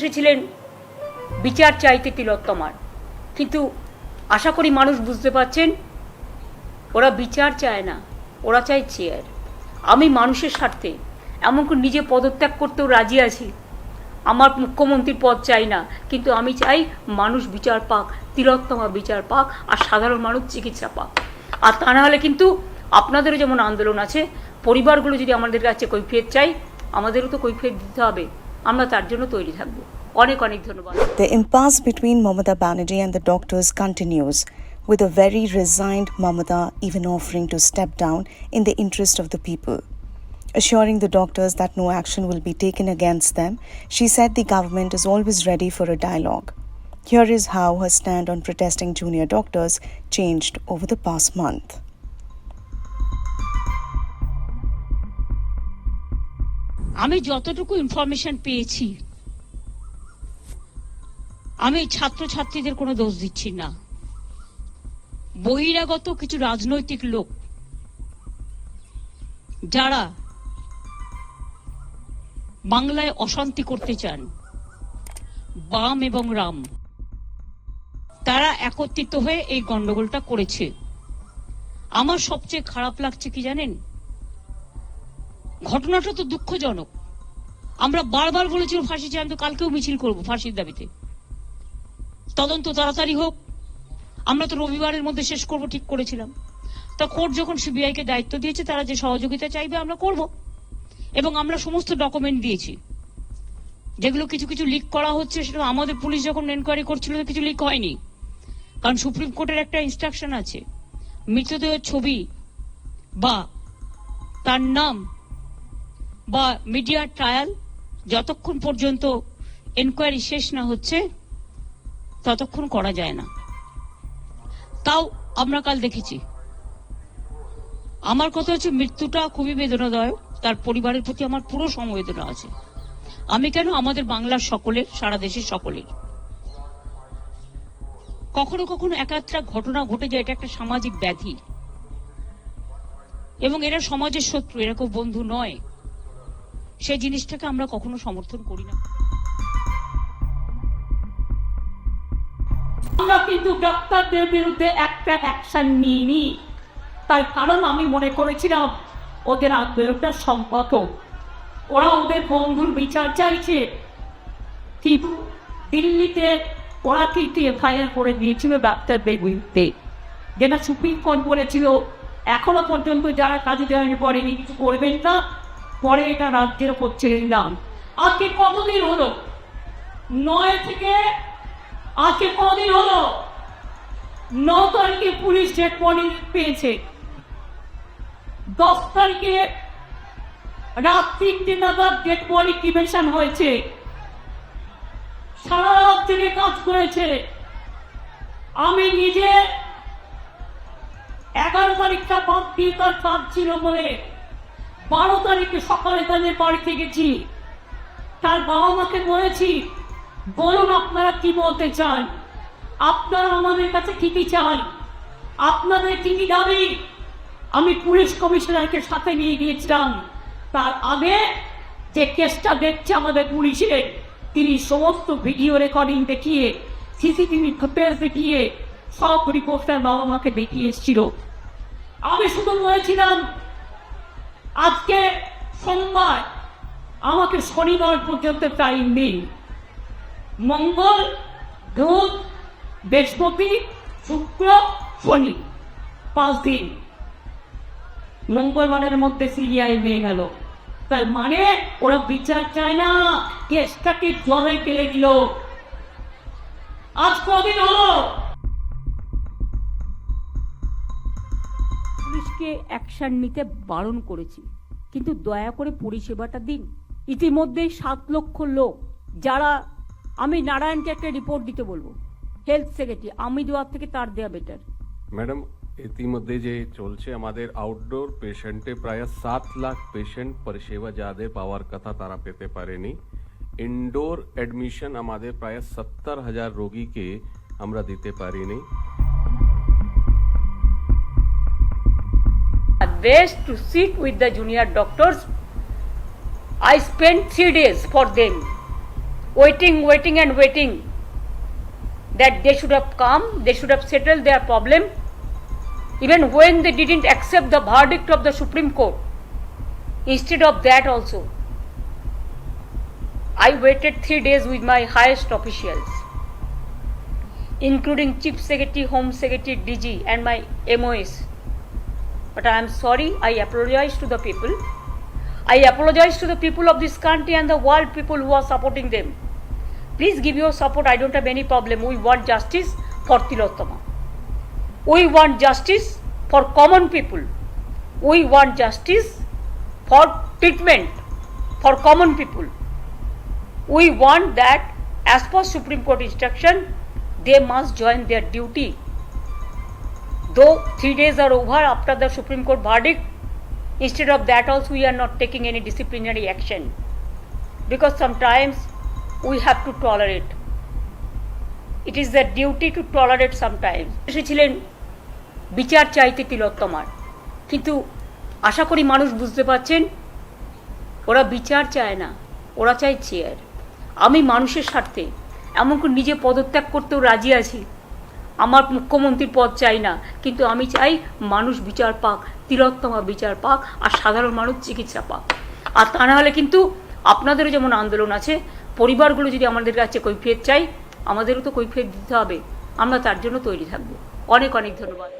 এসেছিলেন বিচার চাইতে তিলোত্তমার, কিন্তু আশা করি মানুষ বুঝতে পারছেন ওরা বিচার চায় না, ওরা চায় চেয়ার। আমি মানুষের স্বার্থে এমনকি নিজে পদত্যাগ করতেও রাজি আছি, আমার মুখ্যমন্ত্রীর পদ চাই না, কিন্তু আমি চাই মানুষ বিচার পাক, তিলোত্তমা বিচার পাক, আর সাধারণ মানুষ চিকিৎসা পাক। আর তা না হলে কিন্তু আপনাদেরও যেমন আন্দোলন আছে, পরিবারগুলো যদি আমাদের কাছে কৈফিয়ত চাই, আমাদেরও তো কৈফিয়ত দিতে হবে, আমরা তার জন্য তৈরি থাকবো। অনেক অনেক ধন্যবাদ। The impasse between Mamata Banerjee and the doctors continues, with a very resigned Mamata even offering to step down in the interest of the people. Assuring the doctors that no action will be taken against them, she said the government is always ready for a dialogue. Here is how her stand on protesting junior doctors changed over the past month. আমি যতটুকু information পেয়েছি, আমি ছাত্রছাত্রীদের কোনো দোষ দিচ্ছি না, বহিরাগত কিছু রাজনৈতিক লোক যারা বাংলায় অশান্তি করতে চান, বাম এবং রাম, তারা একত্রিত হয়ে এই গন্ডগোলটা করেছে। আমার সবচেয়ে খারাপ লাগছে কি জানেন, ঘটনাটা তো দুঃখজনক। আমরা বারবার বলেছি ফাঁসি চাই, আমি তো কালকেও মিছিল করবো ফাঁসির দাবিতে। তদন্ত তাড়াতাড়ি হোক, আমরা তো রবিবারের মধ্যে শেষ করব ঠিক করেছিলাম। তা কোর্ট যখন সিবিআই কে দায়িত্ব দিয়েছে, তারা যে সহযোগিতা চাইবে আমরা করব, এবং আমরা সমস্ত ডকুমেন্ট দিয়েছি। যেগুলো কিছু কিছু লিক করা হচ্ছে, সেটা আমাদের পুলিশ যখন এনকোয়ারি করছিল কিছু লিক হয়নি, কারণ সুপ্রিম কোর্টের একটা ইনস্ট্রাকশন আছে, মৃতদেহের ছবি বা তার নাম বা মিডিয়া ট্রায়াল যতক্ষণ পর্যন্ত এনকোয়ারি শেষ না হচ্ছে ততক্ষণ করা যায় না। তাও আমরা কাল দেখেছি। আমার কথা হচ্ছে, মৃত্যুটা খুবই বেদনাদায়ক, তার পরিবারের প্রতি আমার পুরো সমবেদনা আছে। আমি কেন, আমাদের বাংলার সকলের, সারা দেশের সকলের। কখনো কখনো একাত্রা ঘটনা ঘটে যায়, এটা একটা সামাজিক ব্যাধি, এবং এরা সমাজের শত্রু, এরা কেউ বন্ধু নয়। সেই জিনিসটাকে আমরা কখনো সমর্থন করি না। আমরা কিন্তু ডাক্তারদের বিরুদ্ধে একটা অ্যাকশন নিইনি, তার কারণ আমি মনে করেছিলাম ওদের আন্দোলনটা সম্মত, ওরা ওদের বন্ধুর বিচার চাইছে। কিন্তু দিল্লিতে ওরা কিন্তু এফআইআর করে দিয়েছিল ডাক্তারদের বিরুদ্ধে, যেটা সুপ্রিম কোর্ট বলেছিল এখনো পর্যন্ত যারা কাজে জয়েন করেনি কিছু করবেন না, পরে এটা রাজ্যের ওপর ছেড়ে দিলাম। আজকে কতদিন হলো, 9 থেকে আজকে কদিন হলো, 9 তারিখে পুলিশ ডেড বডি পেয়েছে, 10 তারিখে রাত 3টে নাগাদ ডেড বডি ক্রিমেশন হয়েছে, সারা রাত থেকে কাজ করেছে। আমি নিজে 11 তারিখটা বাদ দিয়ে তার কাজ ছিল বলে 12 তারিখে সকালে তাদের বাড়িতে গেছি, তার বাবা মাকে বলেছি বলুন আপনারা কি বলতে চান, আপনারা আমাদের কাছে কি কি চান, আপনাদের কি কি দাবি। আমি পুলিশ কমিশনারকে সাথে নিয়ে গিয়েছিলাম। তার আগে যে কেসটা দেখছে আমাদের পুলিশে, তিনি সমস্ত ভিডিও রেকর্ডিং দেখিয়ে, সিসিটিভি ফুটেজ দেখিয়ে সব রিপোর্টার বাবা মাকে দেখিয়ে এসেছিল। আমি শুধু বলেছিলাম আজকে সোমবার, আমাকে শনিবার পর্যন্ত টাইম দিন, মঙ্গল, বুধ, বৃহস্পতি, শুক্র, শনি, 5 দিন। মঙ্গলবারের মধ্যে সিবিআই নিয়ে গেল, তার মানে ওরা বিচার চায় না, কেসটাকে জলে ফেলে দিল। আজ কদিন হলো, পুলিশকে অ্যাকশন নিতে বারণ করেছি, কিন্তু দয়া করে পরিষেবাটা দিন। ইতিমধ্যে 7 লক্ষ লোক যারা, আমি নারায়ণকে একটা রিপোর্ট দিতে বলবো, হেলথ সেক্রেটারি, আমি দেওয়ার থেকে তার দেওয়া বেটার। ম্যাডাম, ইতিমধ্যে যে চলছে আমাদের আউটডোর পেশেন্টে প্রায় 7 লাখ পেশেন্ট পরিষেবা যাদের পাওয়ার কথা তারা পেতে পারেনি। ইনডোর অ্যাডমিশন আমাদের প্রায় 70,000 রোগীকে আমরা দিতে পারিনি। Best to sit with the junior doctors. I spent 3 days for them. waiting and waiting that they should have come, they should have settled their problem, even when they didn't accept the verdict of the Supreme Court. Instead of that also, I waited 3 days with my highest officials, including Chief Secretary, Home Secretary, DG and my MOS. But I am sorry, I apologize to the people. I apologize to the people of this country and the world people who are supporting them. Please give your support, I don't have any problem. We want justice for Tilottama. We want justice for common people. We want justice for treatment for common people. We want that as per Supreme Court instruction, they must join their duty. Though 3 days are over after the Supreme Court verdict, instead of that also we are not taking any disciplinary action, because sometimes we have to tolerate. It is their duty to tolerate sometimes. এসেছিলেন বিচার চাইতে তিলোত্তমার, কিন্তু আশা করি মানুষ বুঝতে পারছেন ওরা বিচার চায় না, ওরা চায় চেয়ার। আমি মানুষের স্বার্থে এমনকি নিজে পদত্যাগ করতেও রাজি আছি, আমার মুখ্যমন্ত্রীর পদ চাই না, কিন্তু আমি চাই মানুষ বিচার পাক, তিলোত্তমা বিচার পাক, আর সাধারণ মানুষ চিকিৎসা পাক। আর তা না হলে কিন্তু আপনাদেরও যেমন আন্দোলন আছে, পরিবারগুলো যদি আমাদের কাছে কৈফিয়ত চাই, আমাদেরও তো কৈফিয়ত দিতে হবে, আমরা তার জন্য তৈরি থাকবো। অনেক অনেক ধন্যবাদ।